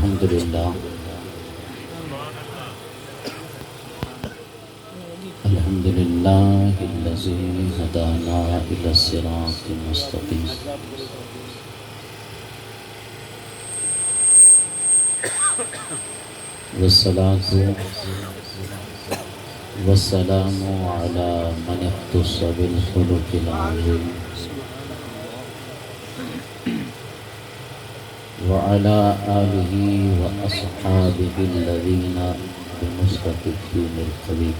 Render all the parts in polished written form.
الحمدللہ الحمدللہ الذی ہدانا الی الصراط المستقیم والصلاة والسلام علی من اختص بالخلق العظیم وعلى آله وأصحابه الذين بنصرة الدين القويم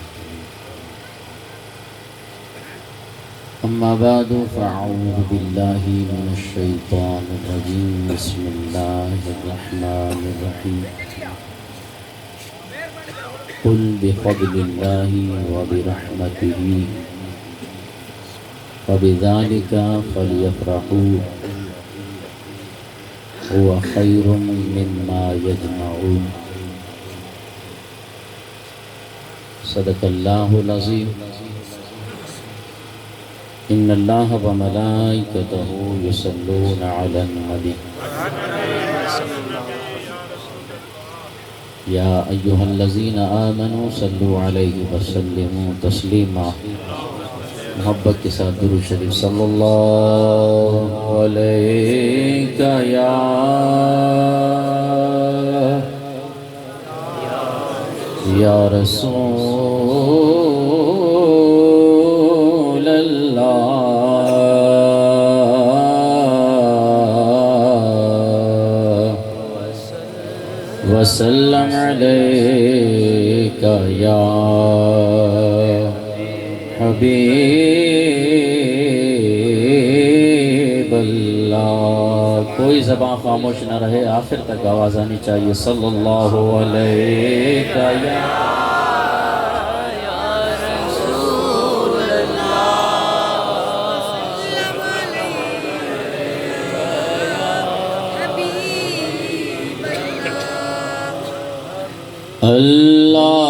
أما بعد فأعوذ بالله من الشيطان الرجيم بسم الله الرحمن الرحيم قل بفضل الله وبرحمته فبذلك فليفرحوا هو خير مما يجمعون صدق الله العظيم إن الله وملائكته يصلون على النبي يا أيها الذين آمنوا صلوا عليه وسلموا تسليما محبت کے ساتھ درود شریف صلی اللہ علیہ یا رسول اللہ وسلم علیک یا حبیب اللہ کوئی زبان خاموش نہ رہے آخر تک آواز آنی چاہیے صلی اللہ علیہ یا رسول اللہ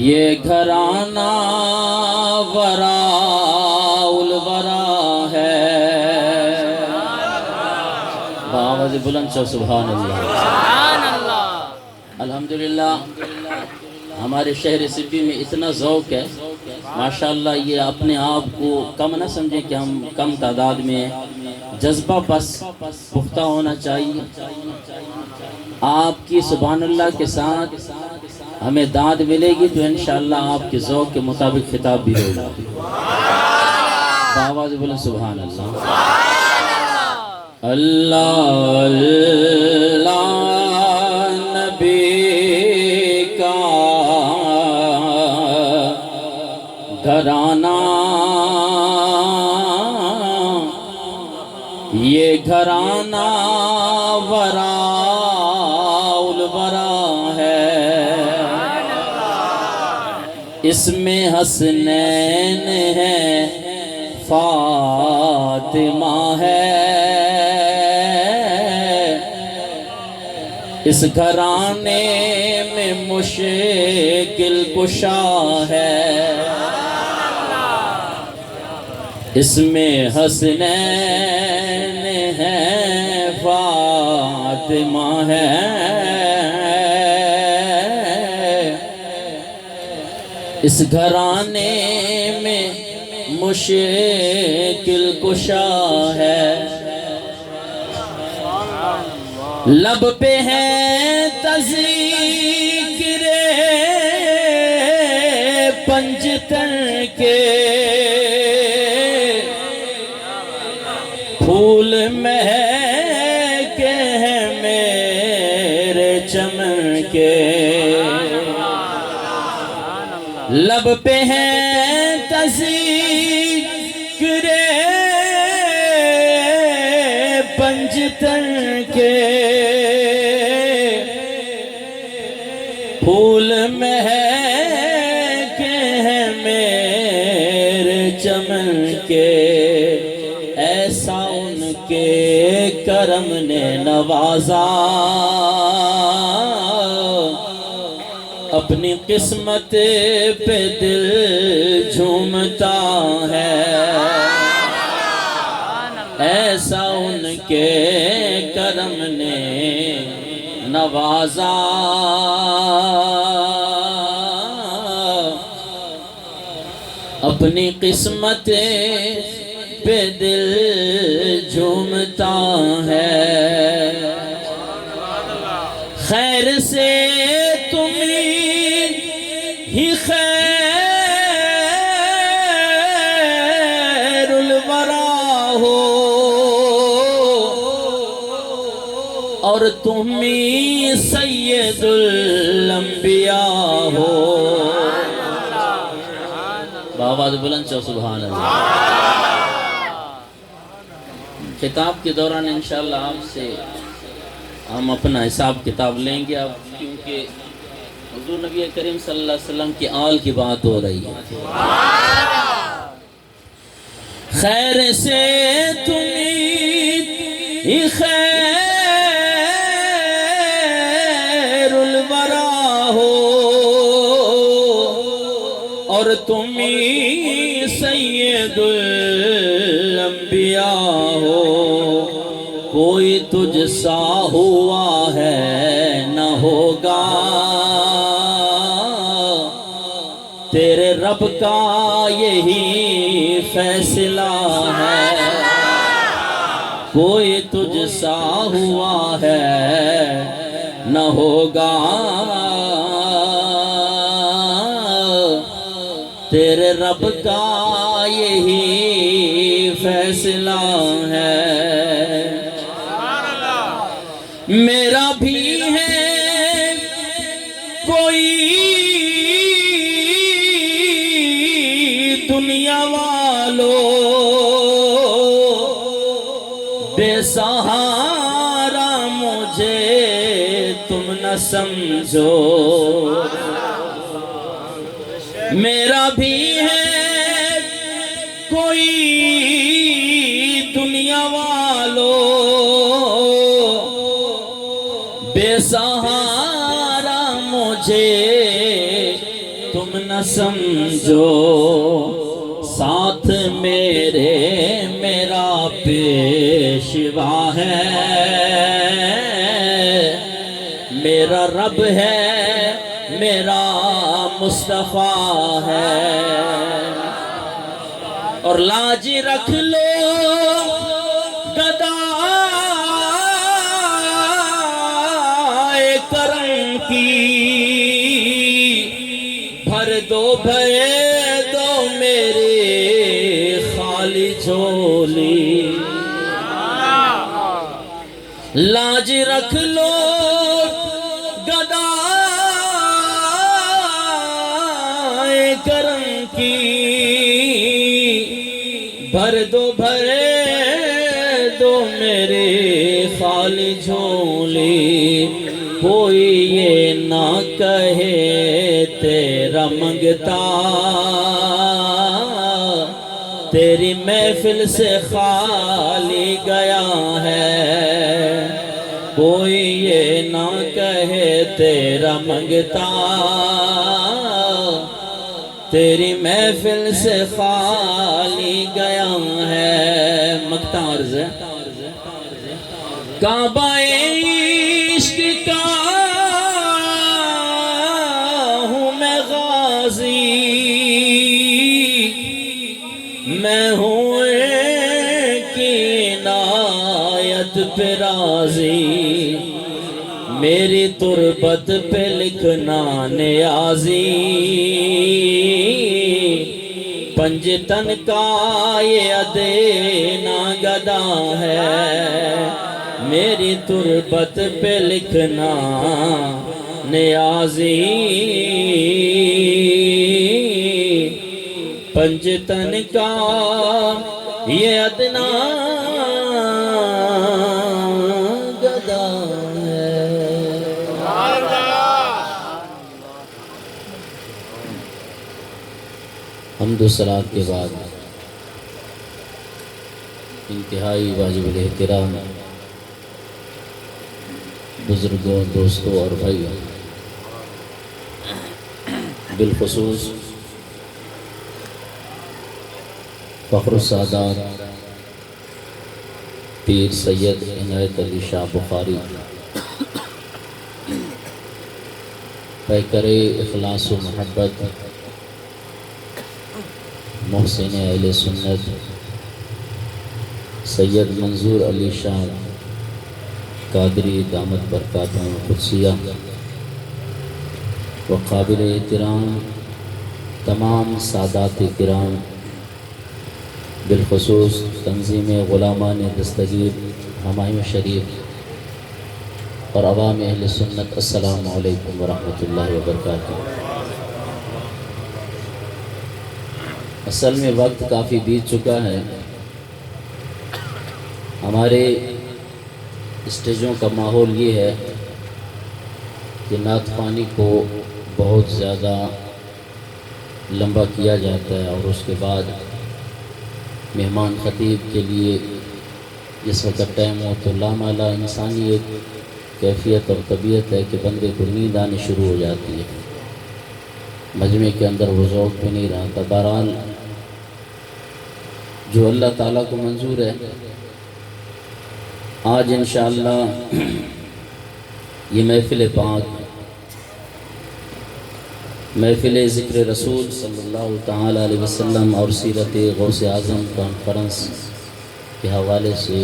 یہ گھرانہ وراء الورا ہے باوز بلند سے سبحان اللہ الحمدللہ ہمارے شہر سپی میں اتنا ذوق ہے ماشاءاللہ یہ اپنے آپ کو کم نہ سمجھیں کہ ہم کم تعداد میں ہیں جذبہ بس پختہ ہونا چاہیے آپ کی سبحان اللہ کے ساتھ ہمیں داد ملے گی تو انشاءاللہ آپ کے ذوق کے مطابق خطاب بھی ہوگا آواز بولیں سبحان اللہ اللہ اللہ نبی کا گھرانہ یہ گھرانہ وراء الورا ہے اس میں حسنین ہے فاطمہ ہے اس گھرانے میں مشکل کشا ہے اس میں حسنین ہے فاطمہ ہے اس گھرانے میں مشکل کشا ہے لب پہ ہے تذکر پنجتن کے پھول مہکے ہیں میرے چمن کے لب پہ ہے تذکر پنجتن کے پھول مہکے ہیں میرے چمن کے ایسا ان کے کرم نے نوازا اپنی قسمت پہ دل جھومتا ہے، ایسا ان کے کرم نے نوازا، اپنی قسمت پہ دل جھومتا ہے، خیر سے تم ہی خیر الورا ہو، اور تم ہی سید الانبیاء ہو۔ بآواز بلند چو سبحان اللہ۔ خطاب کے دوران انشاءاللہ آپ سے ہم اپنا حساب کتاب لیں گے، اب کیونکہ حضور نبی کریم صلی اللہ علیہ وسلم کی آل کی بات ہو رہی ہے۔ خیر سے تم ہی خیر الورا ہو، اور تم ہی سید الانبیاء ہو، کوئی تجھ سا ہوا ہے نہ ہوگا، تیرے رب کا یہی فیصلہ ہے، کوئی تجھ سا ہوا ہے نہ ہوگا، تیرے رب کا یہی فیصلہ ہے۔ میرا بھی ہے کوئی دنیا والو، بے سہارا مجھے تم نہ سمجھو، میرا بھی ہے کوئی دنیا والو، بے سہارا مجھے تم نہ سمجھو، ساتھ میرے میرا پیشوا ہے، میرا رب ہے، میرا مصطفیٰ ہے، اور لاج رکھ لو گدائے کرم کی، بھر دو میرے خالی جھولی، لاج رکھ لو گدائے کرم کی، بھر دو میرے خالی جھولی، کوئی یہ نہ کہے تیرا منگتا، تیری محفل سے خالی گیا ہے، کوئی یہ نہ کہے تیرا منگتا، تیری محفل سے خالی گیا ہے۔ مقطع عرض ہے، کعبہ عشق کا ہوں میں غازی، میں ہوں کی عنایت پہ راضی، میری تربت پہ لکھنا نیازی، پنجتن کا یہ ادینا گدا ہے، میری تربت پہ لکھنا نیازی، پنجتن کا یہ ادنا گدا ہے۔ حمد و صلات کے بعد انتہائی واجب الاحترام بزرگوں، دوستوں اور بھائیوں، بالخصوص فخر السادات پیر سید عنایت علی شاہ بخاری پیکر اخلاص و محبت محسن اہل سنت سید منظور علی شاہ قادری دامت برکاتہ قدسیہ و قابل احترام تمام سادات کرام، بالخصوص تنظیم غلامان دستگیر ہمایوں شریف اور عوام اہل سنت، السلام علیکم ورحمۃ اللہ وبرکاتہ۔ اصل میں وقت کافی بیت چکا ہے، ہمارے اسٹیجوں کا ماحول یہ ہے کہ نعت خوانی کو بہت زیادہ لمبا کیا جاتا ہے اور اس کے بعد مہمان خطیب کے لیے جس وقت ٹائم ہو تو لامالہ انسانی ایک کیفیت اور طبیعت ہے کہ بندے کو نیند آنی شروع ہو جاتی ہے، مجمع کے اندر وہ ذوق بھی نہیں رہتا۔ بہرحال جو اللہ تعالیٰ کو منظور ہے، آج انشاءاللہ یہ محفل پاک، محفل ذکر رسول صلی اللہ تعالیٰ علیہ وسلم اور سیرت غوث اعظم کانفرنس کے حوالے سے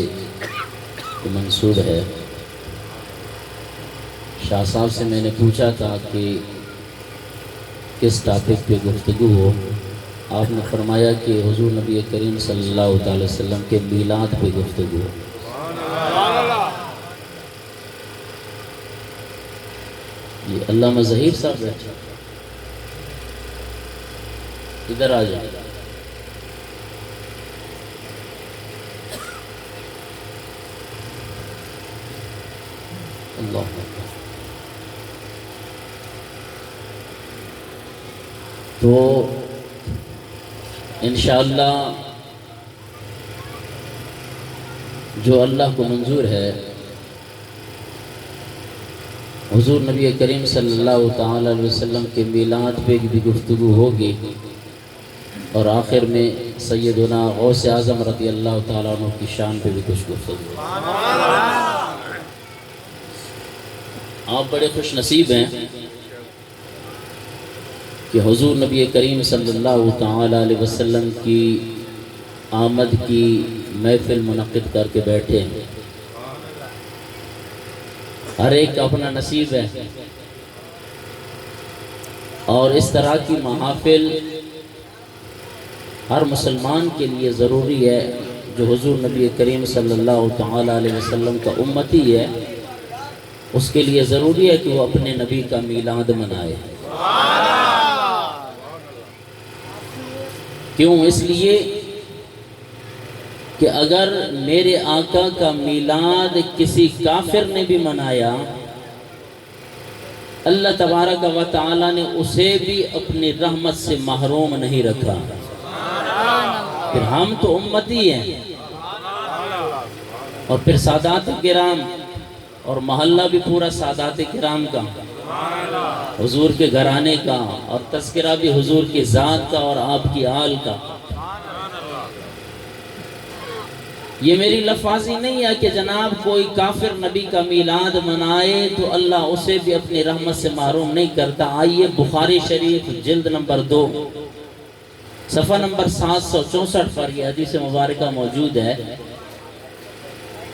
منسوب ہے۔ شاہ صاحب سے میں نے پوچھا تھا کہ کس ٹاپک پہ گفتگو ہو، آپ نے فرمایا کہ حضور نبی کریم صلی اللہ تعالی وسلم کے میلاد پہ گفتگو ہو۔ یہ علامہ ظہیر صاحب بیٹھے، ادھر آ جائیں۔ اللہ تو انشاءاللہ جو اللہ کو منظور ہے، حضور نبی کریم صلی اللہ تعالی علیہ وسلم کے میلاد پہ بھی گفتگو ہوگی اور آخر میں سیدنا غوث اعظم رضی اللہ تعالیٰ عنہ کی شان پہ بھی کچھ گفتگو۔ آپ بڑے خوش نصیب ہیں کہ حضور نبی کریم صلی اللہ تعالی علیہ وسلم کی آمد کی محفل منعقد کر کے بیٹھے ہیں۔ ہر ایک کا اپنا نصیب ہے اور اس طرح کی محافل ہر مسلمان کے لیے ضروری ہے جو حضور نبی کریم صلی اللہ تعالی علیہ وسلم کا امتی ہے، اس کے لیے ضروری ہے کہ وہ اپنے نبی کا میلاد منائے۔ کیوں؟ اس لیے کہ اگر میرے آقا کا میلاد کسی کافر نے بھی منایا، اللہ تبارک و تعالی نے اسے بھی اپنی رحمت سے محروم نہیں رکھا۔ پھر ہم تو امتی ہیں اور پھر سادات کرام اور محلہ بھی پورا سادات کرام کا، حضور کے گھرانے کا، اور تذکرہ بھی حضور کی ذات کا اور آپ کی آل کا۔ یہ میری لفاظی نہیں ہے کہ جناب کوئی کافر نبی کا میلاد منائے تو اللہ اسے بھی اپنی رحمت سے محروم نہیں کرتا۔ آئیے بخاری شریف جلد نمبر 2 صفحہ نمبر 764 پر یہ حدیث مبارکہ موجود ہے۔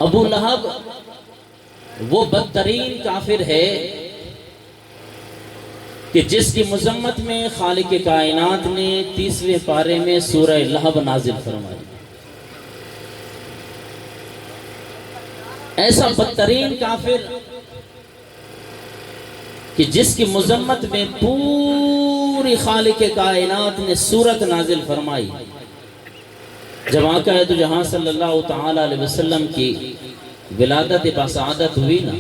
ابو لہب وہ بدترین کافر ہے کہ جس کی مذمت میں خالق کائنات نے 30ویں پارے میں سورہ لہب نازل فرمائی۔ ایسا بدترین کافر کہ جس کی مذمت میں پوری خالق کائنات نے سورت نازل فرمائی۔ جب آقا دو جہاں صلی اللہ تعالی علیہ وسلم کی ولادت بسعادت ہوئی نا،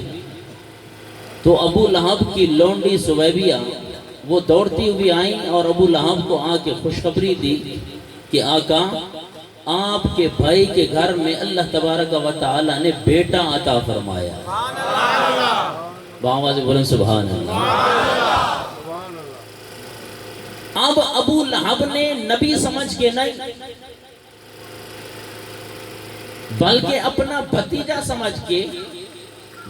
تو ابو لہب کی لونڈی سویبیہ وہ دوڑتی ہوئی آئیں اور ابو لہب کو آ کے خوشخبری دی کہ آقا آپ کے بھائی کے گھر میں اللہ تبارک و تعالی نے بیٹا عطا فرمایا۔ بآواز بولیں سبحان اللہ۔ لہب نے نبی سمجھ کے نہیں بلکہ اپنا بھتیجا سمجھ کے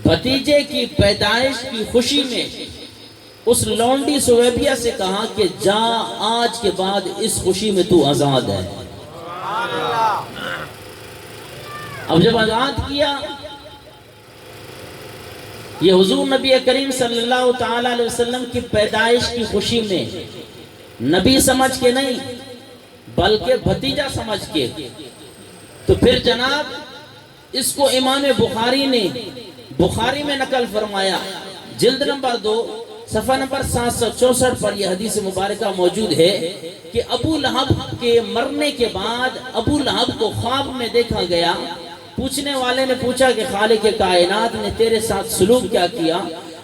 بھتیجے کی پیدائش کی خوشی میں اس لونڈی سویبیہ سے کہا کہ جا آج کے بعد اس خوشی میں تو آزاد ہے۔ اب جب آزاد کیا، یہ حضور نبی کریم صلی اللہ تعالی علیہ وسلم کی پیدائش کی خوشی میں نبی سمجھ کے نہیں بلکہ بھتیجا سمجھ کے، تو پھر جناب اس کو امام بخاری نے بخاری میں نقل فرمایا، جلد نمبر 2 صفحہ نمبر 764 پر یہ حدیث مبارکہ موجود ہے کہ ابو لہب کے مرنے کے بعد ابو لہب کو خواب میں دیکھا گیا۔ پوچھنے والے نے پوچھا کہ خالق کائنات نے تیرے ساتھ سلوک کیا کیا؟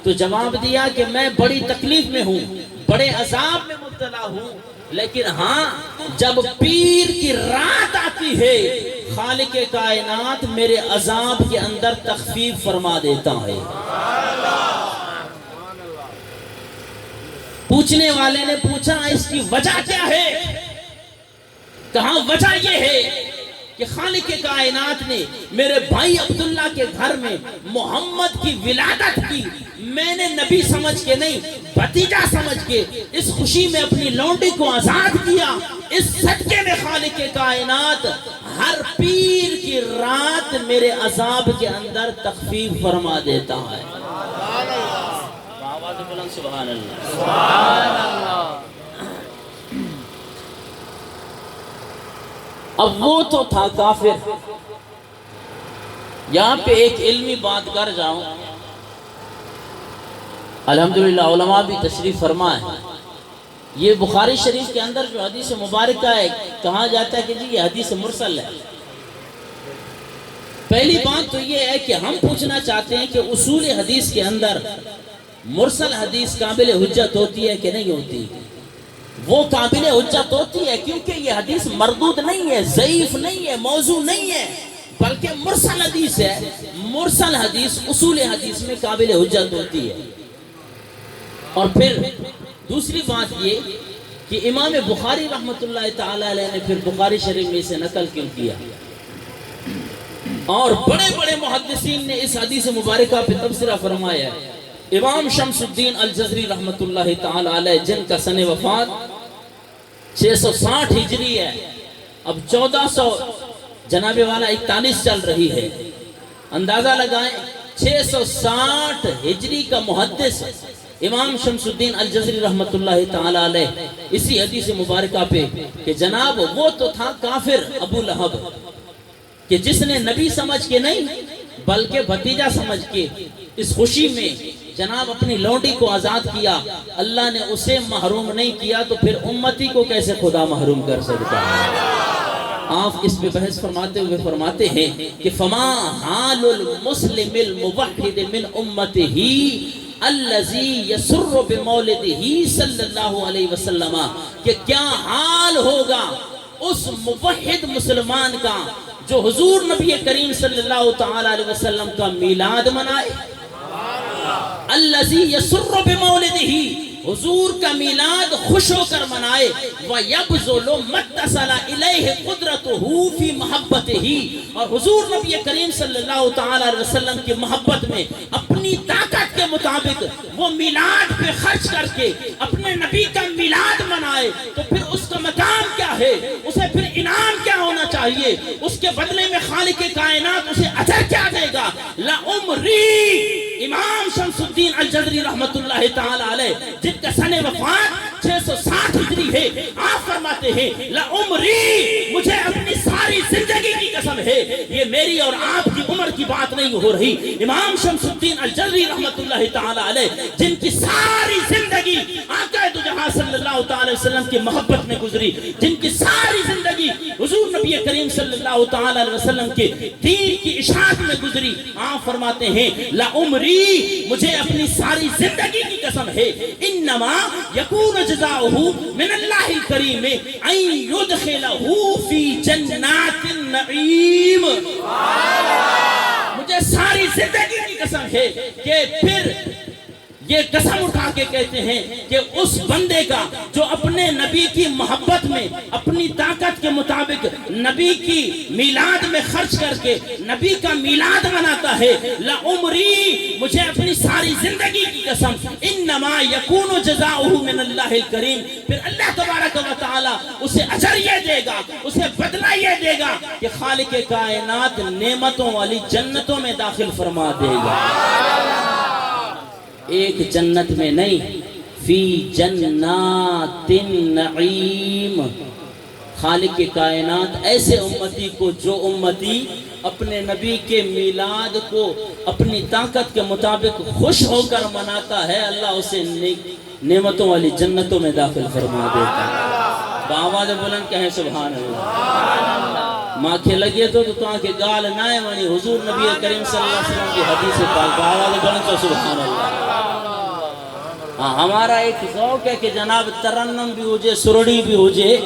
تو جواب دیا کہ میں بڑی تکلیف میں ہوں، بڑے عذاب میں مبتلا ہوں، لیکن ہاں جب پیر کی رات آتی ہے خالق کائنات میرے عذاب کے اندر تخفیف فرما دیتا ہے۔ پوچھنے والے نے پوچھا اس کی وجہ کیا ہے؟ کہا وجہ یہ ہے کہ خالق کائنات نے میرے بھائی عبداللہ کے گھر میں محمد کی ولادت کی، میں نے نبی سمجھ کے نہیں بھتیجا سمجھ کے اس خوشی میں اپنی لونڈی کو آزاد کیا۔ اس صدقے میں خالق کائنات ہر پیر کی رات میرے عذاب کے اندر تخفیف فرما دیتا ہے۔ سبحان اللہ، سبحان اللہ۔ اب وہ تو تھا کافر۔ یہاں پہ ایک علمی بات کر جاؤں، الحمدللہ علماء بھی تشریف فرما ہے۔ یہ بخاری شریف کے اندر جو حدیث مبارکہ ہے کہا جاتا ہے کہ جی یہ حدیث مرسل ہے۔ پہلی بات تو یہ ہے کہ ہم پوچھنا چاہتے ہیں کہ اصول حدیث کے اندر مرسل حدیث قابل حجت ہوتی ہے کہ نہیں ہوتی؟ وہ قابل حجت ہوتی ہے کیونکہ یہ حدیث مردود نہیں ہے، ضعیف نہیں ہے، موضوع نہیں ہے، بلکہ مرسل حدیث ہے۔ مرسل حدیث اصول حدیث میں قابل حجت ہوتی ہے۔ اور پھر دوسری بات یہ کہ امام بخاری رحمۃ اللہ تعالی علیہ نے پھر بخاری شریف میں اسے نقل کیوں کیا؟ اور بڑے بڑے محدثین نے اس حدیث مبارکہ پہ تبصرہ فرمایا ہے۔ امام شمس الدین الجزری رحمۃ اللہ تعالی علیہ جن کا سن وفات 660 ہجری ہے، اب 1400 جناب والا 41 چل رہی ہے، اندازہ لگائیں 660 ہجری کا محدث امام شمس الدین الجزری رحمۃ اللہ تعالی علیہ اسی حدیث مبارکہ پہ کہ جناب وہ تو تھا کافر ابو لہب کہ جس نے نبی سمجھ کے نہیں بلکہ بھتیجا سمجھ کے اس خوشی میں جناب اپنی لونڈی کو آزاد کیا۔ اللہ نے اسے محروم نہیں کیا تو پھر امتی کو کیسے خدا محروم کر سکتا ہے؟ آپ اس پہ بحث فرماتے ہوئے فرماتے ہیں کہ فما حال المسلم الموحد من امتہ الذی یسر بمولدہ صلی اللہ علیہ وسلم، کہ کیا حال ہوگا اس موحد مسلمان کا جو حضور نبی کریم صلی اللہ تعالی علیہ وسلم کا میلاد منائے، الذی یسر بمولدہ، حضور کا میلاد خوش ہو کر منائے، وَيَبْذُلُ مَتَّصَلَ إِلَيْهِ قُدْرَتُهُ فِي مَحَبَّتِهِ، اور حضور نبی کریم صلی اللہ تعالی علیہ وسلم کی محبت میں اپنی طاقت کے مطابق وہ میلاد پہ خرچ کر کے اپنے نبی کا میلاد منائے، تو پھر اس کا مقام کیا ہے؟ اسے پھر انعام کیا ہونا چاہیے؟ اس کے بدلے میں خالق کائنات اسے اجر کیا دے گا؟ لَعُمْرِي، امام شمس الدین الجزری رحمت اللہ تعالی علیہ جن کا سن وفات 660 ہجری ہے، آپ فرماتے ہیں لعمری، مجھے اپنی ساری زندگی کی قسم ہے، یہ میری اور آپ کی عمر کی بات نہیں ہو رہی، امام شمس الدین الجزری رحمت اللہ تعالی علیہ جن کی ساری زندگی آقا دو جہاں صلی اللہ تعالی وسلم کی محبت میں گزری، جن کی ساری زندگی حضور نبی کریم صلی اللہ تعالی علیہ وسلم کے دین کی اشاعت میں گزری، آپ فرماتے ہیں لعمری، مجھے اپنی ساری زندگی کی قسم ہے، انما یکون جزاؤہ من اللہ الکریم ان یدخلہ فی جنات النعیم، مجھے ساری زندگی کی قسم ہے کہ پھر یہ قسم اٹھا کے کہتے ہیں کہ اس بندے کا جو اپنے نبی کی محبت میں اپنی طاقت کے مطابق نبی کی میلاد میں خرچ کر کے نبی کا میلاد مناتا ہے، لعمری، مجھے اپنی ساری زندگی کی قسم، انما یکون جزاؤہ من اللہ الکریم، پھر اللہ تبارک و تعالی اسے اجر یہ دے گا، اسے بدلہ یہ دے گا کہ خالق کائنات نعمتوں والی جنتوں میں داخل فرما دے گا۔ ایک جنت میں نہیں، فی جنات النعیم، خالق کائنات ایسے امتی کو جو امتی اپنے نبی کے میلاد کو اپنی طاقت کے مطابق خوش ہو کر مناتا ہے، اللہ اسے نعمتوں والی جنتوں میں داخل فرما دیتا ہے۔ بآواز بلند کہیں سبحان اللہ۔ ماں کے لگے تو آنکھ گال نائے وانی حضور نبی کریم صلی اللہ علیہ وسلم کی حدیث پاک، بآواز بلند کہیں سبحان اللہ۔ ہمارا ایک ذوق ہے کہ جناب ترنم بھی ہو جائے، سرڑی بھی ہو جائے،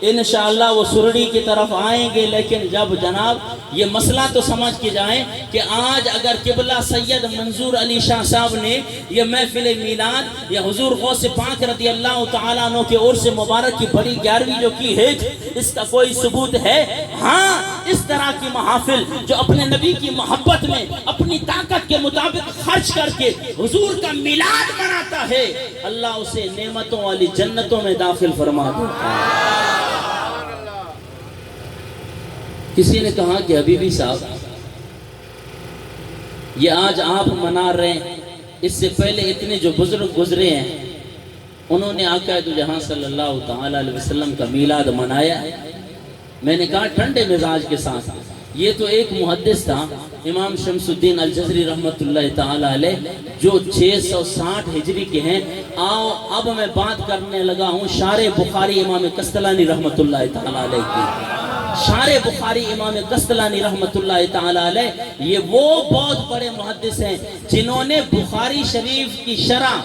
انشاءاللہ وہ سرڑی کی طرف آئیں گے، لیکن جب جناب یہ مسئلہ تو سمجھ کے جائیں کہ آج اگر قبلہ سید منظور علی شاہ صاحب نے یہ محفل میلاد یا حضور غوث پاک رضی اللہ تعالیٰ عنہ کے عرس مبارک کی بڑی 11ویں جو کی ہے، اس کا کوئی ثبوت ہے؟ ہاں، اس طرح کی محافل جو اپنے نبی کی محبت میں اپنی طاقت کے مطابق خرچ کر کے حضور کا میلاد مناتا ہے، اللہ اسے نعمتوں والی جنتوں میں داخل فرما دیتا ہے۔ کسی نے کہا کہ حبیبی صاحب، یہ آج آپ منا رہے ہیں، اس سے پہلے اتنے جو بزرگ گزرے ہیں انہوں نے آقا دو جہاں صلی اللہ تعالی علیہ وسلم کا میلاد منایا ہے۔ میں نے کہا ٹھنڈے مزاج کے ساتھ، یہ تو ایک محدث تھا امام شمس الدین الجزری رحمت اللہ تعالی علیہ جو 660 ہجری کے ہیں۔ آؤ اب میں بات کرنے لگا ہوں شارح بخاری امام قسطلانی رحمت اللہ تعالی علیہ کی۔ شارح بخاری امام قسطلانی رحمت اللہ تعالی علیہ یہ وہ بہت بڑے محدث ہیں جنہوں نے بخاری شریف کی شرح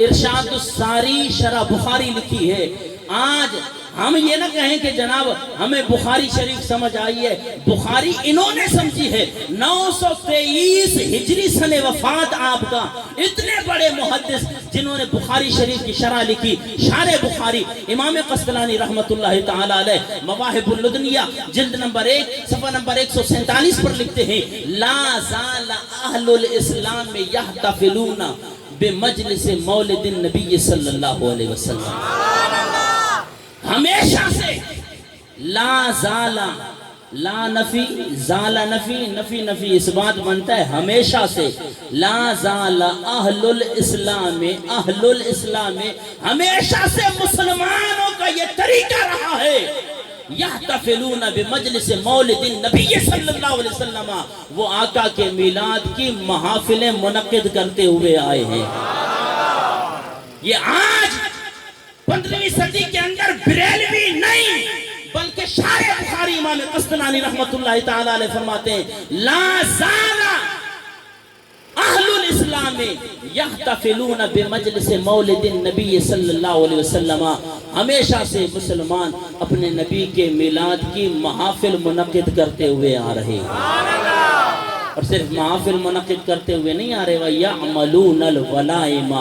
ارشاد الساری شرح بخاری لکھی ہے۔ آج ہم یہ نہ کہیں کہ جناب ہمیں بخاری شریف سمجھ آئی ہے، بخاری انہوں نے سمجھی ہے۔ 923 ہجری سن وفات آپ کا، اتنے بڑے محدث جنہوں نے بخاری شریف کی شرح لکھی، شارح بخاری امام قسطلانی رحمت اللہ تعالی علیہ مواہب اللدنیہ جلد نمبر 1 صفحہ نمبر 147 پر لکھتے ہیں، لا زال اہل الاسلام یحتفلون بمجلس مولد النبی صلی اللہ علیہ وسلم۔ ہمیشہ سے لا زالا، لا نفی، زالا نفی، نفی نفی اس بات بنتا ہے ہمیشہ سے، لا زالا اہل الاسلام، اہل الاسلام ہمیشہ سے مسلمانوں کا یہ طریقہ رہا ہے، یحتفلون بمجلس مولد النبی صلی اللہ علیہ وسلم، وہ آقا کے میلاد کی محافلیں منعقد کرتے ہوئے آئے ہیں۔ یہ آج 15ویں صدی کے اندر بریلوی نہیں بلکہ شارح بخاری امام قسطلانی رحمت اللہ تعالی علیہ فرماتے ہیں، لا زال اہل الاسلام یحتفلون بمجلس مولد النبی صلی اللہ علیہ وسلم، ہمیشہ سے مسلمان اپنے نبی کے میلاد کی محافل منعقد کرتے ہوئے آ رہے ہیں، اور صرف محافل منعقد کرتے ہوئے نہیں آ رہے، وَيَعْمَلُونَ الْوَلَائِمَ،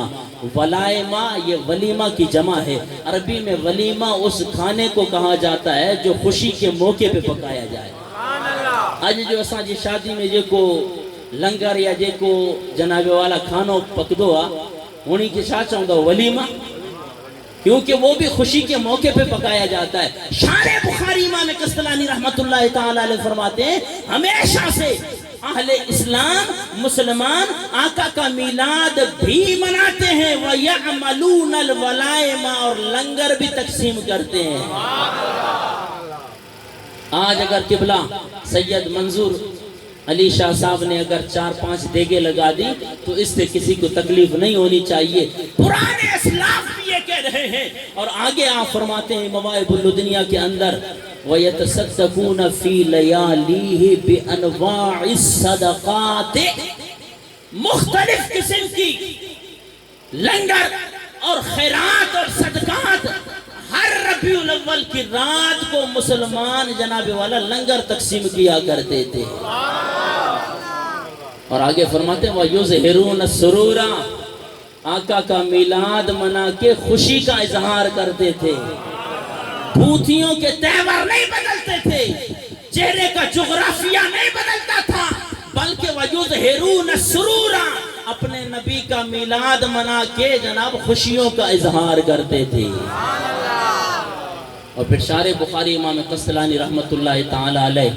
ولیمہ یہ ولیمہ کی جمع ہے، عربی میں ولیمہ اس کھانے کو کہا جاتا ہے جو خوشی کے موقع پہ پکایا جائے۔ آج جو اساں جی شادی میں جے کو لنگر یا جے کو جناب والا کھانو پک دو انہی کی شاہ چاہوں گا ولیمہ، کیونکہ وہ بھی خوشی کے موقع پہ پکایا جاتا ہے۔ شارح بخاری امام قسطلانی رحمت اللہ تعالی علیہ فرماتے ہیں، ہمیشہ سے اہل اسلام مسلمان آقا کا میلاد بھی مناتے ہیں، وَيَعْمَلُونَ الْوَلَائِمَ، اور لنگر بھی تقسیم کرتے ہیں۔ آج اگر قبلہ سید منظور علی شاہ صاحب نے اگر 4-5 دیگے لگا دی تو اس سے کسی کو تکلیف نہیں ہونی چاہیے، پرانے اسلاف بھی یہ کہہ رہے ہیں۔ اور آگے آپ فرماتے ہیں مواہب اللدنیہ کے اندر، وَيَتَصَدَّقُونَ فِي لَيَالِهِ بِأَنْوَاعِ الصَّدَقَاتِ، مختلف قسم کی لنگر اور خیرات اور صدقات ہر ربیع الاول کی رات کو مسلمان جناب والا لنگر تقسیم کیا کرتے تھے۔ اور آگے فرماتے ہیں وَيُظْهِرُونَ السُّرُورَ، آقا کا میلاد منا کے خوشی کا اظہار کرتے تھے. بھوتیوں کے تہوار نہیں بدلتے تھے, چہرے کا جغرافیہ نہیں بدلتا تھا, بلکہ وَيُظْهِرُونَ السُّرُورَ اپنے نبی کا میلاد منا کے جناب خوشیوں کا اظہار کرتے تھے. اور پھر شارح بخاری امام قسطلانی رحمت اللہ تعالی علیہ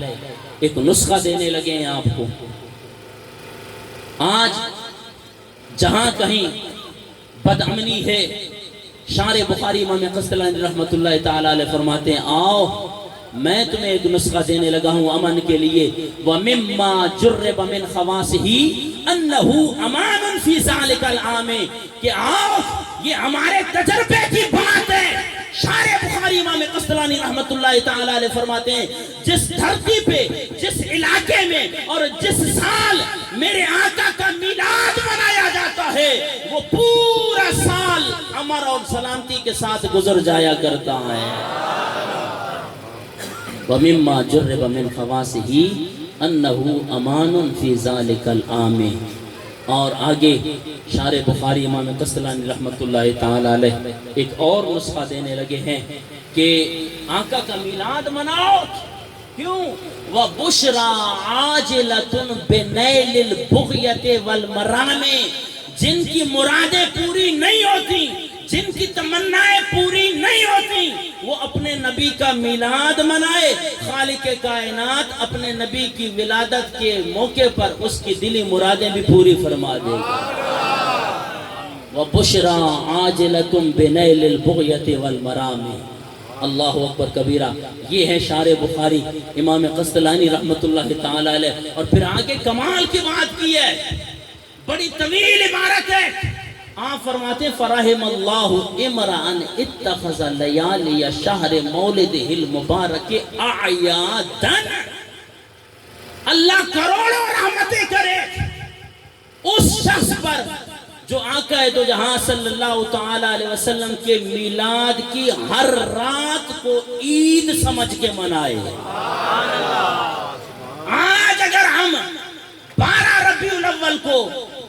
ایک نسخہ دینے لگے ہیں آپ کو. آج جہاں کہیں بدامنی ہے, شارح بخاری امام قسطلانی رحمت اللہ تعالی علیہ فرماتے ہیں آؤ میں تمہیں ایک نسخہ دینے لگا ہوں امن کے لیے. وَمِمَّا جُرِّبَ مِنْ خَوَاسِهِ أَنَّهُ أَمَانٌ فِي ذَلِكَ الْعَامِ کہ آؤ یہ ہمارے تجربے کی بات ہے. شارح بخاری امام قسطلانی رحمت اللہ تعالی علیہ فرماتے ہیں جس دھرتی پہ, جس علاقے میں اور جس سال میرے آقا کا میلاد منایا جاتا ہے وہ پورا سال امر اور سلامتی کے ساتھ گزر جایا کرتا ہے. وَمِمَّا جُرِّبَ مِنْ خَوَاسِهِ أَنَّهُ أَمَانٌ فِي ذَلِكَ الْعَامِ. اور آگے شارح بخاری امام قسطلانی رحمت اللہ تعالی علیہ ایک اور نسخہ دینے لگے ہیں کہ آقا کا میلاد مناؤ. کیوں؟ وَبُشْرَى عَاجِلَةٌ بِنَيْلِ الْبُغْيَةِ وَالْمَرَامِ جن کی مرادیں پوری نہیں ہوتی, جن کی تمنائیں پوری نہیں ہوتی, وہ اپنے نبی کا میلاد منائے. خالق کائنات اپنے نبی کی ولادت کے موقع پر اس کی دلی مرادیں بھی پوری فرما دے گا. وَبُشْرَى عَاجِلَةٌ بِنَيْلِ الْبُغْيَةِ وَالْمَرَامِ. اللہ اکبر کبیرہ. یہ ہے شارح بخاری امام قسطلانی رحمت اللہ تعالی علیہ. اور پھر آگے کمال کی بات کی ہے, بڑی طویل عبارت ہے. آپ فرماتے ہیں فرحم اللہ امرأن اتخذ لیالی شہر مولدہ المبارک اعیادن. اللہ کروڑوں رحمتیں کرے اس شخص پر جو آقا دو جہاں صلی اللہ تعالی علیہ وسلم کے میلاد کی ہر رات کو عید سمجھ کے منائے. آج اگر ہم 12 ربیع الاول کو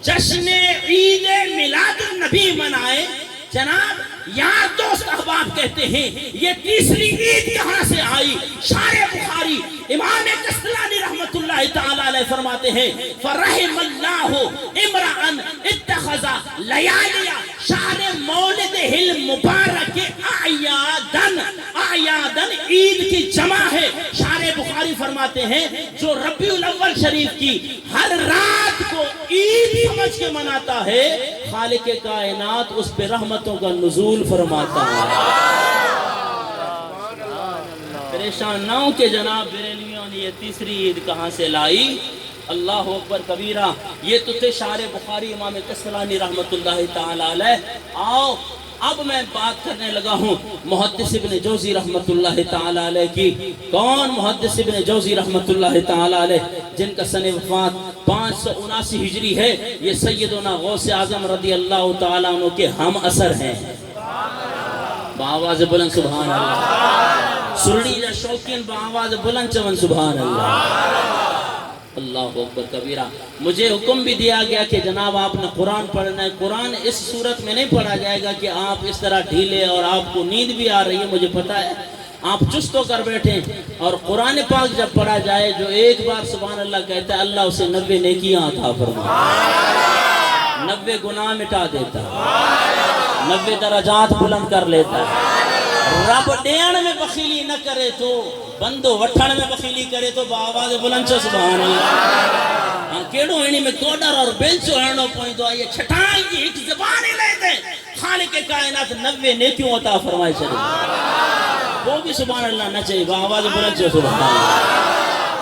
جشن عید میلاد النبی منائے, جناب یار دوست احباب کہتے ہیں یہ تیسری عید کہاں سے آئی؟ شارح بخاری امام قسطلانی رحمت اللہ تعالی علیہ فرماتے ہیں فرحم اللہ امرأن اتخذ لیالی شہر مولدہ المبارک اعیادن. اعیادن عید کی جمع ہے. شارح بخاری فرماتے ہیں جو ربیع الاول شریف کی ہر رات کو عید سمجھ کے مناتا ہے, خالق کائنات اس پہ رحمتوں کا نزول فرماتا ہے. پریشان نہ ہو کہ جناب بریلیوں نے یہ تیسری عید کہاں سے لائی. اللہ اکبر کبیرہ. یہ تو تھے شارح بخاری امام قسطلانی رحمت اللہ تعالی علیہ. آؤ اب میں بات کرنے لگا ہوں محدث ابن جوزی رحمت اللہ تعالی علیہ کی. کون محدث ابن جوزی رحمت اللہ تعالی علیہ جن کا سن وفات 579 ہجری ہے. یہ سیدنا غوث اعظم رضی اللہ تعالی عنہ کے ہم اثر ہیں. بآواز بلند سبحان اللہ. سرڑی یا شوقین بآواز بلند چون سبحان اللہ. اللہ اکبر کبیرہ. مجھے حکم بھی دیا گیا کہ جناب آپ نے قرآن پڑھنا ہے. قرآن اس صورت میں نہیں پڑھا جائے گا کہ آپ اس طرح ڈھیلے اور آپ کو نیند بھی آ رہی ہے, مجھے پتا ہے آپ چست ہو کر بیٹھیں. اور قرآن پاک جب پڑھا جائے جو ایک بار سبحان اللہ کہتا ہے اللہ اسے 90 نیکیاں عطا فرماتا, 90 گناہ مٹا دیتا, 90 درجات بلند کر لیتا ہے. رب دین میں بخیلی نہ کرے تو بندو وٹھن میں بخیلی کرے تو بآواز بلند چو سبحان اللہ. کیڑو ہنی میں کوڈر اور بینچو ہنو پوئی تو آئیے چھٹائیں کی ایک زبان ہی لے دیں. خالق کائنات 90 نیکیوں عطا فرمائے چلے وہ بھی سبحان اللہ نہ چاہیے. بآواز بلند چو سبحان اللہ.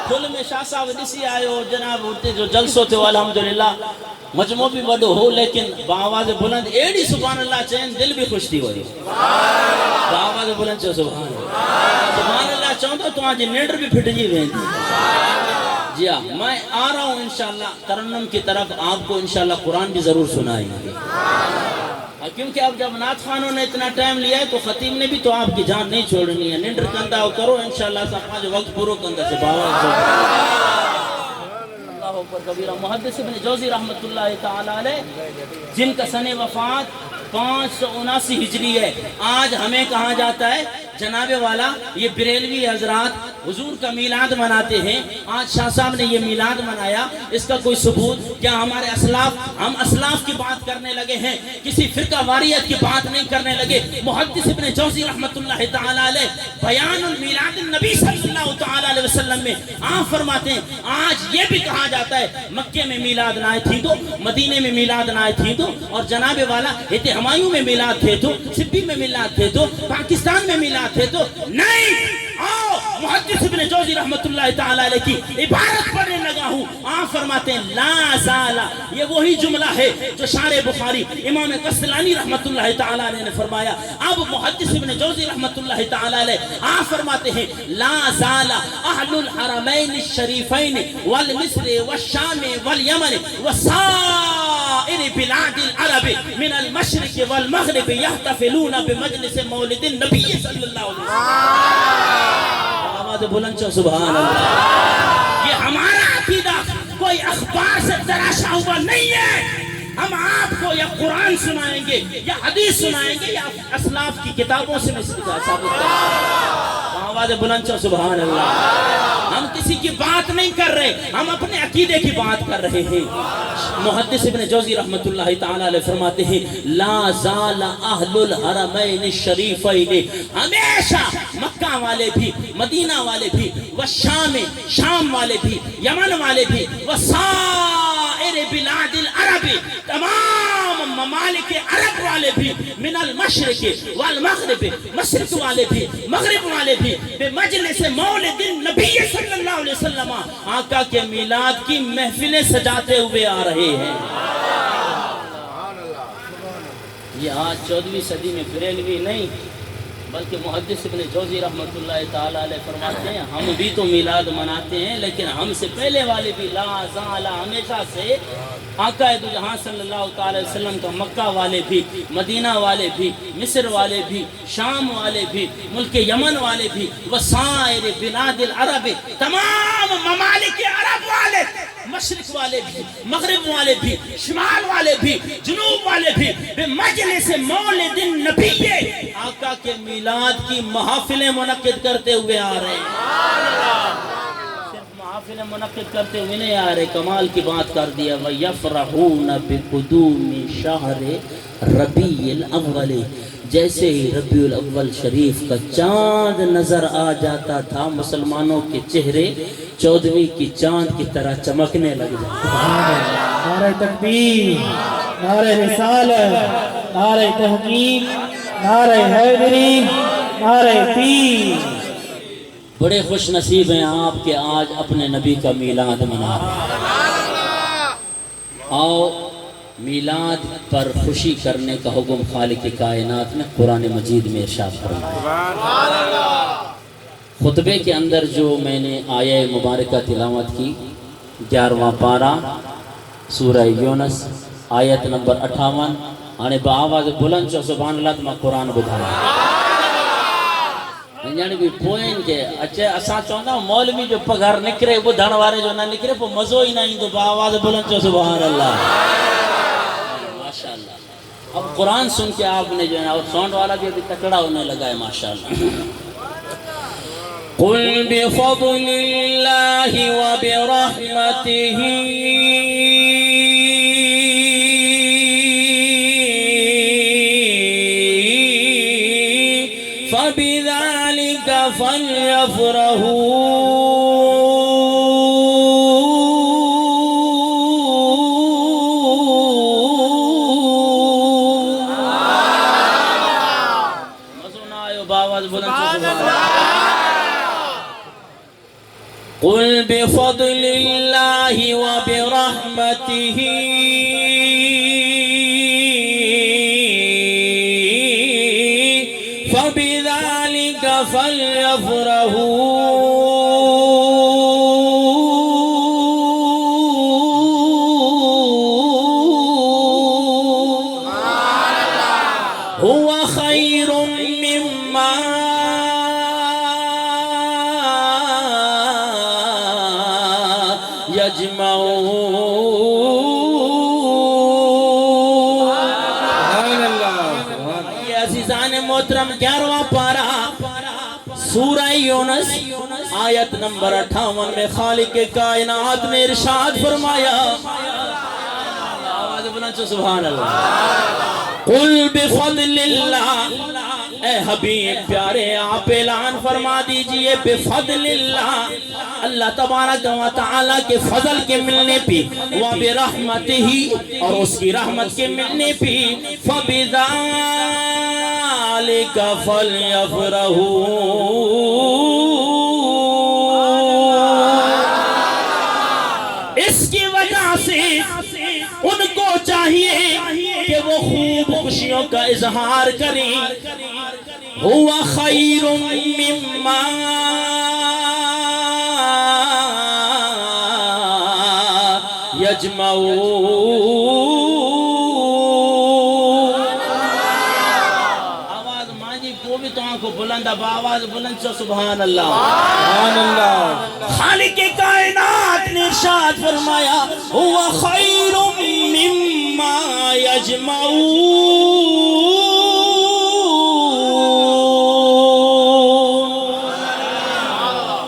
کل میں شاہ صاحب دسی آئے ہو جناب ہوتے جو جلسوں تھے الحمدللہ مجموع بھی بڑو ہو لیکن بآواز بلند ایڈی سبحان اللہ چاہیں دل بھی خوش تھی ہوئی. بآواز بلند چو سبحان اللہ. سبحان اللہ چاہتا تو آج نیڈر بھی پھٹ جی وین. جی ہاں میں آ رہا ہوں انشاءاللہ ترنم کی طرف. آپ کو انشاءاللہ قرآن بھی ضرور سنائیں گے کیونکہ اب جب نعت خانوں نے اتنا ٹائم لیا ہے تو خطیب نے بھی تو آپ کی جان نہیں چھوڑنی ہے. نیڈر کندہ کرو انشاءاللہ سب وقت پورو کندہ سے بآواز. اللہ اللہ اکبر کبیرہ. محدث ابن جوزی رحمۃ اللہ تعالی علیہ جن کا سن وفات 579 ہجری ہے، آج ہمیں کہا جاتا ہے جناب والا یہ بریلوی حضرات حضور کا میلاد مناتے ہیں. آج شاہ صاحب نے یہ میلاد منایا، اس کا کوئی ثبوت کیا؟ ہمارے ہم اسلاف کی بات کرنے لگے ہیں، کسی فرقہ واریت کی بات نہیں کرنے لگے. محدث ابن جوزی رحمۃ اللہ تعالی علیہ بیان المیلاد النبی صلی اللہ تعالی علیہ وسلم میں آپ فرماتے ہیں آج یہ بھی کہا جاتا ہے مکے میں میلاد نائے تھی تو، مدینے میں میلاد نائے تھی تو، اور جناب والا ہمایوں میں میلاد تھے تو، سبی میں میلاد تھے تو، پاکستان میں میلاد تھے تو. نہیں، محدث ابن جوزی رحمت اللہ تعالی علیہ کی عبارت پڑھنے لگا ہوں. آپ فرماتے ہیں لا زال، یہ وہی جملہ ہے جو شارح بخاری امام قسطلانی رحمت اللہ تعالی علیہ نے فرمایا. اب محدث ابن جوزی رحمت اللہ تعالی علیہ آپ فرماتے ہیں لا زال اہل الحرمین الشریفین والمصر والشام والیمن وسائر بلاد العرب من المشرق والمغرب يحتفلون بمجلس مولد النبی صلی اللہ علیہ وسلم. آواز بلند چو سبحان اللہ. یہ ہمارا عقیدہ کوئی اخبار سے تراشا ہوا نہیں ہے. ہم آپ کو یا قرآن سنائیں گے یا حدیث سنائیں گے یا اسلاف کی کتابوں سے ثابت کریں گے. آواز بلند چو سبحان اللہ. ہم کسی کی بات نہیں کر رہے، ہم اپنے عقیدے کی بات کر رہے ہیں. محدث ابن جوزی رحمت اللہ تعالی علیہ فرماتے ہیں لا زال اہل الحرمین الشریفین، ہمیشہ مکہ والے بھی، مدینہ والے بھی، شام والے بھی، یمن والے بھی، وسائر بلاد العرب، تمام ممالک عرب والے بھی، من المشرق والمغرب، مشرق والے بھی، مغرب والے بھی، بمجلس مولد النبی صلی اللہ علیہ وسلم، آقا کے میلاد کی محفلیں سجاتے ہوئے آ رہے ہیں. یہ آج 14ویں صدی میں بریلوی نہیں بلکہ محدث ابن جوزی رحمت اللہ تعالی علیہ فرماتے ہیں ہم بھی تو میلاد مناتے ہیں، لیکن ہم سے پہلے والے بھی لا زال ہمیشہ سے آقا دو جہاں صلی اللہ تعالی وسلم کا مکہ والے بھی، مدینہ والے بھی، مصر والے بھی، شام والے بھی، ملک یمن والے بھی، وسائر بلاد العرب، تمام ممالک عرب والے، مشرق والے بھی، مغرب والے بھی، شمال والے بھی، جنوب والے بھی، بمجلس مولد النبی، آقا کے میلاد کی محافلیں منعقد کرتے ہوئے آ رہے ہیں. محافل منعقد کرتے ہوئے نہیں آ رہے، کمال کی بات کر دیا. وَيَفْرَحُونَ بِقُدُومِ شَهْرِ رَبِيعِ الْأَوَّلِ، جیسے ہی ربیع الاول شریف کا چاند نظر آ جاتا تھا مسلمانوں کے چہرے 14ویں کی چاند کی طرح چمکنے لگ جاتے. نعرہ تکبیر، نعرہ رسالت، نعرہ تحقیق، نعرہ حیدری، نعرہ تیر. بڑے خوش نصیب ہیں آپ کہ آج اپنے نبی کا میلاد منا رہے ہیں. آؤ میلاد پر خوشی کرنے کا حکم خالق کائنات نے قرآن مجید میں ارشاد فرمایا. خطبے کے اندر جو میں نے آیہ مبارکہ تلاوت کی 11واں پارہ سورہ یونس آیت نمبر 58، آنے بآواز بلند چو سبحان اللہ تمہیں قرآن بدھایا. یعنی بھی پوئن کے اچھا اساں چاہتا ہوں مولوی جو پگھر نکرے وہ دھن وارے جو نہ نکرے وہ مزو ہی نہیں تو بآواز بلند چو سبحان اللہ. ماشاءاللہ. اب قرآن سن کے آپ نے جو ہے اور ساؤنڈ والا بھی ابھی تکڑا ہونے لگا ہے ماشاءاللہ. قل بفضل اللہ وبرحمتہ فبذلك فليفرحوا قل بفضل اللہ وبرحمتہ فبذلك فليفرحوا هو خير مما يجمعون. محترم 11واں پارہ سورہ یونس آیت نمبر 58 میں خالق کائنات نے ارشاد فرمایا، آواز بلند سے سبحان اللہ، قل بفضل اللہ، اے حبیب پیارے آپ اعلان فرما دیجئے، بفضل اللہ، اللہ تبارک و تعالیٰ کے فضل کے ملنے پہ، وبرحمتہ، اور اس کی رحمت کے ملنے پہ، فبذالک فلیفرحوا، اس کی وجہ سے ان کو چاہیے کہ وہ خوب خوشیوں کا اظہار کریں، ہوا خیر مما یجمعون، آواز مانجی کو بھی تو آنکھوں بلند، اب آواز بلند سے سبحان اللہ، سبحان اللہ۔ خالق کائنات نے ارشاد فرمایا، ہوا خیر مما یجمعون،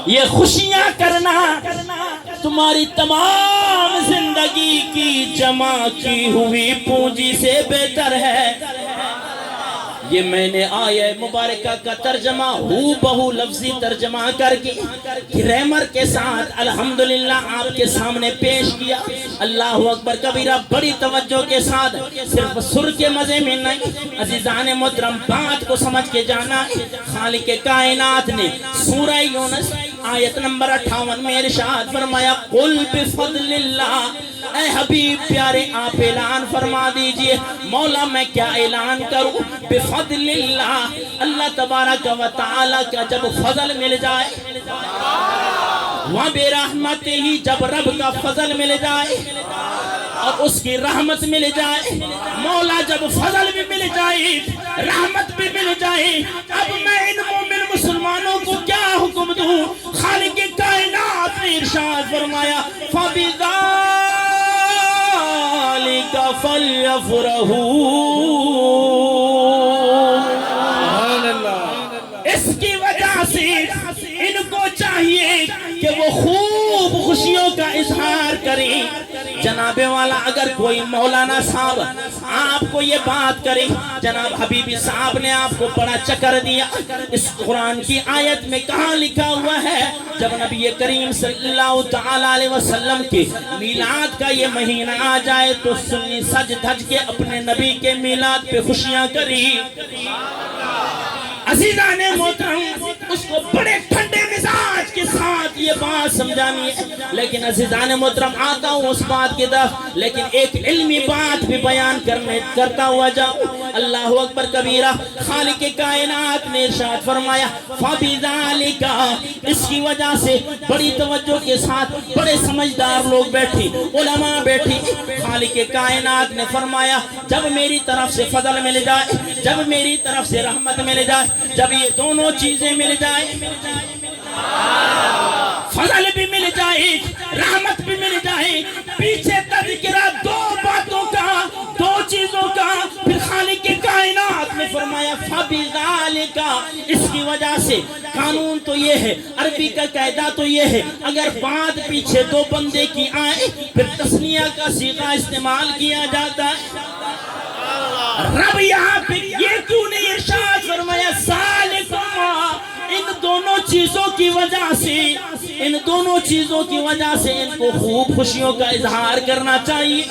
یہ خوشیاں کرنا تمہاری تمام زندگی کی جمع کی ہوئی پونجی سے بہتر ہے۔ یہ میں نے آیہ مبارکہ کا ترجمہ ہو بہو لفظی ترجمہ کر کے گرامر کے ساتھ الحمدللہ آپ کے سامنے پیش کیا۔ اللہ اکبر کبیرہ، بڑی توجہ کے ساتھ، صرف سر کے مزے میں نہیں، عزیزان محترم بات کو سمجھ کے جانا ہے۔ خالق کائنات نے سورہ یونس آیت نمبر 58 میں ارشاد فرمایا، قل بفضل اللہ، اے حبیب پیارے آپ اعلان فرما دیجئے، مولا میں کیا اعلان کروں، بفضل اللہ، اللہ تبارک و تعالیٰ کا جب فضل مل جائے، وبرحمتہ، جب رب کا فضل مل جائے اور اس کی رحمت مل جائے، مولا جب فضل بھی مل جائے رحمت بھی مل جائے، اب میں ان مومن مسلمانوں کو کیا حکم دوں؟ خالق کائنات نے ارشاد فرمایا، فَبِذَالِكَ فَلْيَفْرَحُوا، اس کی وجہ سے ان کو چاہیے کہ وہ خوب خوشیوں کا اظہار کریں۔ جناب والا، اگر کوئی مولانا صاحب آپ کو یہ بات کرے، جناب حبیبی صاحب نے آپ کو بڑا چکر دیا، اس قرآن کی آیت میں کہاں لکھا ہوا ہے، جب نبی کریم صلی اللہ تعالیٰ علیہ وسلم کے میلاد کا یہ مہینہ آ جائے تو سنی سج دھج کے اپنے نبی کے میلاد پہ خوشیاں کری۔ عزیزان محترم، اس کو بڑے ٹھنڈے مزاج کے ساتھ یہ بات سمجھانی ہے، لیکن عزیزان محترم آتا ہوں اس بات کی طرف، لیکن ایک علمی بات بھی بیان کرتا ہوا جاؤں۔ اللہ اکبر کبیرہ، خالق کائنات نے ارشاد فرمایا، فَبِذَالِكَ، اس کی وجہ سے بڑی توجہ کے ساتھ بڑے سمجھدار لوگ بیٹھی، علماء بیٹھی، خالق کائنات نے فرمایا، جب میری طرف سے فضل مل جائے، جب میری طرف سے رحمت مل جائے، جب یہ دونوں چیزیں مل جائے، فضل بھی مل جائے، رحمت بھی مل جائے، پیچھے تذکرہ دو باتوں کا، دو چیزوں کا، پھر خالق کائنات نے فرمایا فَبِذَالِكَ، اس کی وجہ سے قانون تو یہ ہے، عربی کا قاعدہ تو یہ ہے، اگر بات پیچھے دو بندے کی آئے پھر تثنیہ کا صیغہ استعمال کیا جاتا ہے۔ رب یہاں پہ یہ کیوں نہیں ارشاد فرمایا ذالکما، ان دونوں چیزوں کی وجہ سے، ان دونوں چیزوں کی وجہ سے ان کو خوب خوشیوں کا اظہار کرنا چاہیے،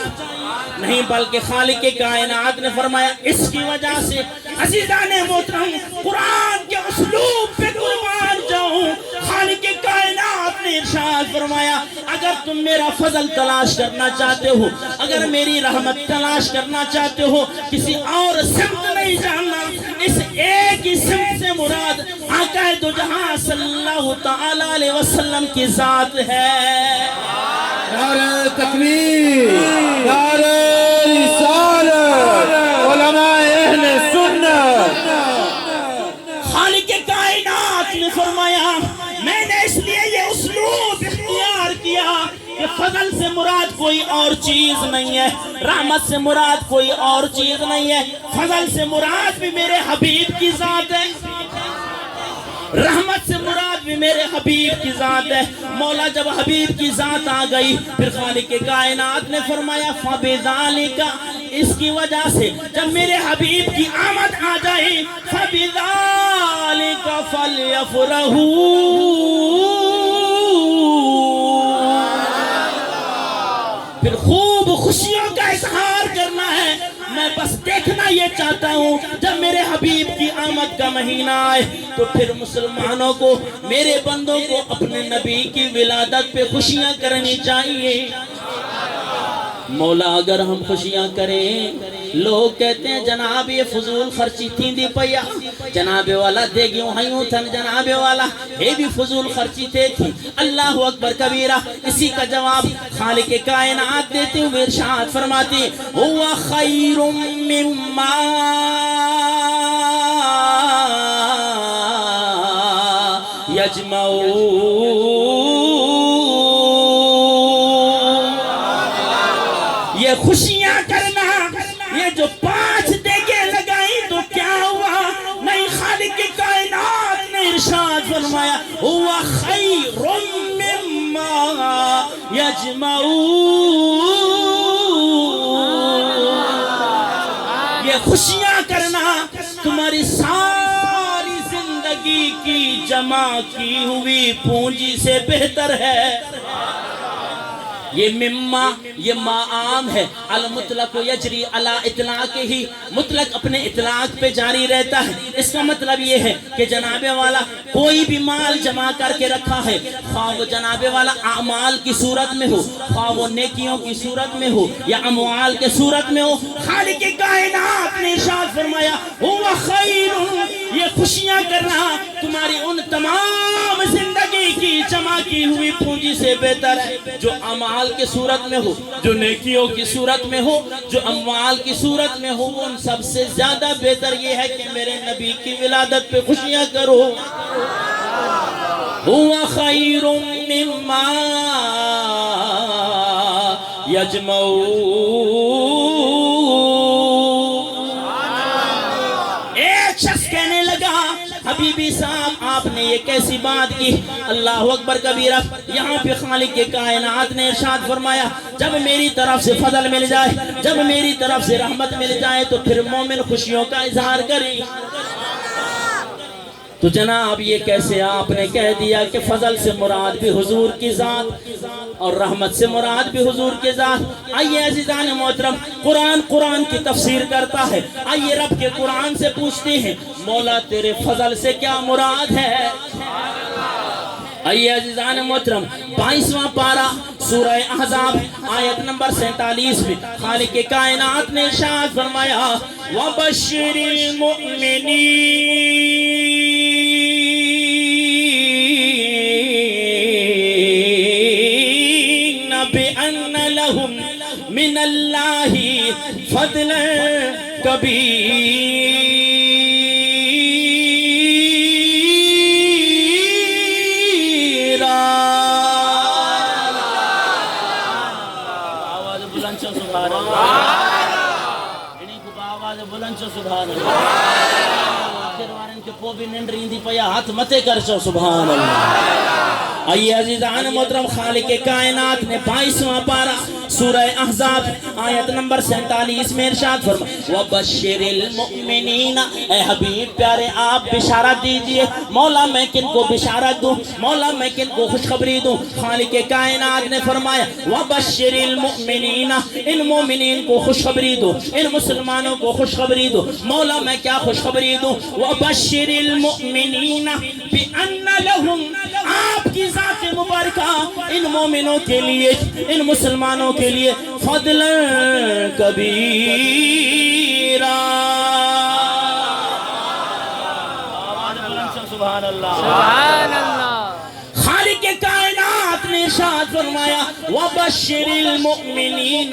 نہیں بلکہ خالق کائنات نے فرمایا اس کی وجہ سے۔ عزیزان محترم، قرآن کے اسلوب پہ قربان جاؤں، خالق کائنات نے ارشاد فرمایا، اگر تم میرا فضل تلاش کرنا چاہتے ہو، اگر میری رحمت تلاش کرنا چاہتے ہو، کسی اور سمت نہیں جاننا، اس ایک ہی سمت سے مراد آقا دو جہاں صلی اللہ تعالیٰ علیہ وسلم کی ذات ہے۔ نعرہ تکبیر، نعرہ رسالت، علماء اہل سنت۔ خالق کائنات نے فرمایا، میں نے اس لیے یہ اسلوب اختیار کیا کہ فضل سے مراد کو کوئی اور چیز نہیں ہے، رحمت سے مراد کوئی اور چیز نہیں ہے، فضل سے مراد بھی میرے حبیب کی ذات ہے، رحمت سے مراد بھی میرے حبیب کی ذات ہے۔ مولا جب حبیب کی ذات آ گئی پھر خالق کائنات نے فرمایا فَبِذَالِكَ، اس کی وجہ سے جب میرے حبیب کی آمد آ جائے فَبِذَالِكَ فَلْيَفْرَحُوا، پھر خوب خوشیوں کا اظہار کرنا ہے۔ میں بس دیکھنا یہ چاہتا ہوں جب میرے حبیب کی آمد کا مہینہ آئے تو پھر مسلمانوں کو، میرے بندوں کو اپنے نبی کی ولادت پہ خوشیاں کرنی چاہیے۔ مولا اگر ہم خوشیاں کریں، لوگ کہتے ہیں جناب یہ فضول خرچی تھی دی پیا، جناب والا دے گیوں ہائیوں تھن، جناب والا یہ بھی فضول خرچی تھے تھی۔ اللہ اکبر کبیرہ، اسی کا جواب خالق کائنات دیتے ہوئے ارشاد فرماتے ہوا خیر مما یجمعون، یہ خوشیاں کرنا، یہ جو 5 دیگیں لگائیں تو کیا ہوا؟ نہیں، خالق کائنات نے ارشاد فرمایا ہوا خیر مما یجمعون، یہ خوشیاں کرنا تمہاری ساری زندگی کی جمع کی ہوئی پونجی سے بہتر ہے۔ یہ مما، یہ ما عام ہے، المطلق یجری علی اطلاق ہی، مطلق اپنے اطلاق پہ جاری رہتا ہے۔ اس کا مطلب یہ ہے کہ جناب والا کوئی بھی مال جمع کر کے رکھا ہے، خواہ وہ جناب والا اعمال کی صورت میں ہو، خواہ وہ نیکیوں کی صورت میں ہو یا اموال کے صورت میں ہو، خالق کائنات نے ارشاد فرمایا ہوا خیر، یہ خوشیاں کرنا تمہاری ان تمام زندگی کی جمع کی ہوئی پونجی سے بہتر ہے۔ جو اموال کی صورت میں ہو، جو نیکیوں کی صورت میں ہو، جو اموال کی صورت میں ہو، ان سب سے زیادہ بہتر یہ ہے کہ میرے نبی کی ولادت پہ خوشیاں کرو۔ ہوا خیر مما یجمعون، ایک شخص کہنے لگا حبیبی صاحب آپ نے یہ کیسی بات کی؟ اللہ اکبر کبیرہ، یہاں پہ خالق کائنات نے ارشاد فرمایا جب میری طرف سے فضل مل جائے، جب میری طرف سے رحمت مل جائے تو پھر مومن خوشیوں کا اظہار کرے۔ تو جناب یہ کیسے آپ نے کہہ دیا کہ فضل سے مراد بھی حضور کی ذات اور رحمت سے مراد بھی حضور کی ذات؟ آئیے عزیزان محترم، قرآن کی تفسیر کرتا ہے، آئیے رب کے قرآن سے پوچھتے ہیں مولا تیرے فضل سے کیا مراد ہے؟ آئیے عزیزان محترم، 22واں پارہ سورہ احزاب آیت نمبر 47 میں خالق کائنات نے ارشاد فرمایا وَبَشِّرِ الْمُؤْمِنِينَ بِأَنَّ لَهُمْ مِنَ اللَّهِ فَضْلًا كَبِيرًا۔ آواز بلند شو سبحان اللہ، انہیں کو آواز بلند شو سبحان اللہ، آخر وارن کے پو بھی ننڈرین دی پیا ہاتھ متے کر شو سبحان اللہ۔ آئیے عزیزان محترم، خالق کائنات نے 22واں پارہ سورہ احزاب آیت نمبر 47 میں ارشاد فرمایا وَبَشِّرِ الْمُؤْمِنِينَ، اے حبیب پیارے آپ بشارت دیجئے۔ مولا میں کن کو بشارت دوں؟ مولا میں کن کو خوشخبری دوں؟ خالق کائنات نے فرمایا وَبَشِّرِ الْمُؤْمِنِينَ، ان مومنین کو خوشخبری دو، ان مسلمانوں کو خوشخبری دو۔ مولا میں کیا خوشخبری دوں؟ وَبَشِّرِ الْمُؤْمِنِينَ بِأَنَّ لَهُمْ، آپ کی ذات مبارکہ ان مومنوں کے لیے، ان مسلمانوں کے لیے فضل کبیرہ۔ سبحان اللہ، سبحان اللہ۔ خالق کائنات نے ارشاد فرمایا وَبَشِّرِ الْمُؤْمِنِينَ،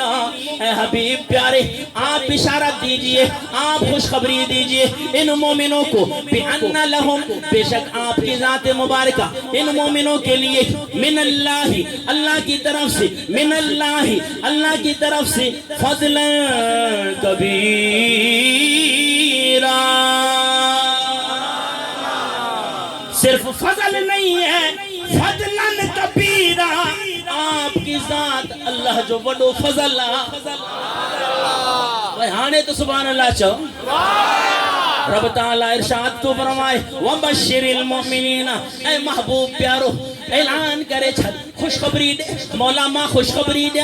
اے حبیب پیارے آپ بشارت دیجئے، آپ خوشخبری دیجئے ان مومنوں کو بِأَنَّ لَهُمْ، بے شک آپ کی ذات مبارکہ ان مومنوں کے لیے من اللہ، اللہ کی طرف سے، من اللہ، اللہ کی طرف سے فضل کبیرہ، صرف فضل نہیں ہے، فضلن کبیرہ، آپ کی ذات اللہ جو بڑو فضل رہانے تو سبحان اللہ چاہو رب تعالیٰ ارشاد تو فرمائے وَبَشِّرِ الْمُؤْمِنِينَ، اے محبوب پیارو اعلان کرے چھت خوشخبری دے، مولا ماں خوشخبری دے،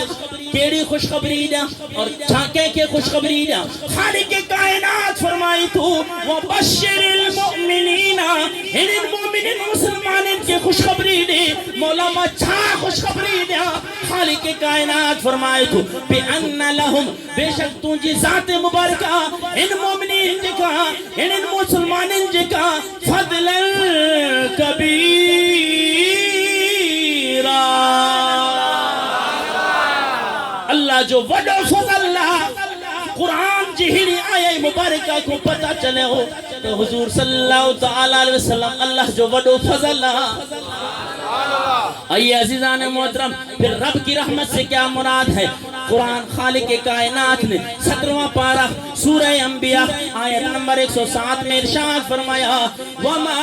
کیڑی خوشخبری دے اور چھانکے کے خوشخبری دے، خالق کائنات فرمائی تو وَبَشِّرِ الْمُؤْمِنِينَ، ان مومنین مسلمانین کے خوشخبری دے، مولا ماں چھا خوشخبری دے، خالق کائنات فرمائی تو بِأَنَّ لَهُمْ، بے شک تُنجی ذات مبارکہ ان مومنین جکا ان مسلمانین جکا فضل کبیرہ، اللہ جو وڈو فضل قرآن جہری آیہ مبارکہ کو پتہ چلے ہو تو حضور صلی اللہ علیہ وسلم اللہ جو وڈو فضل۔ آئیے عزیزان محترم، پھر رب کی رحمت سے کیا مراد ہے؟ قرآن خالق کائنات نے 17واں پارہ سورہ انبیاء آیت نمبر 107 میں ارشاد فرمایا وَمَا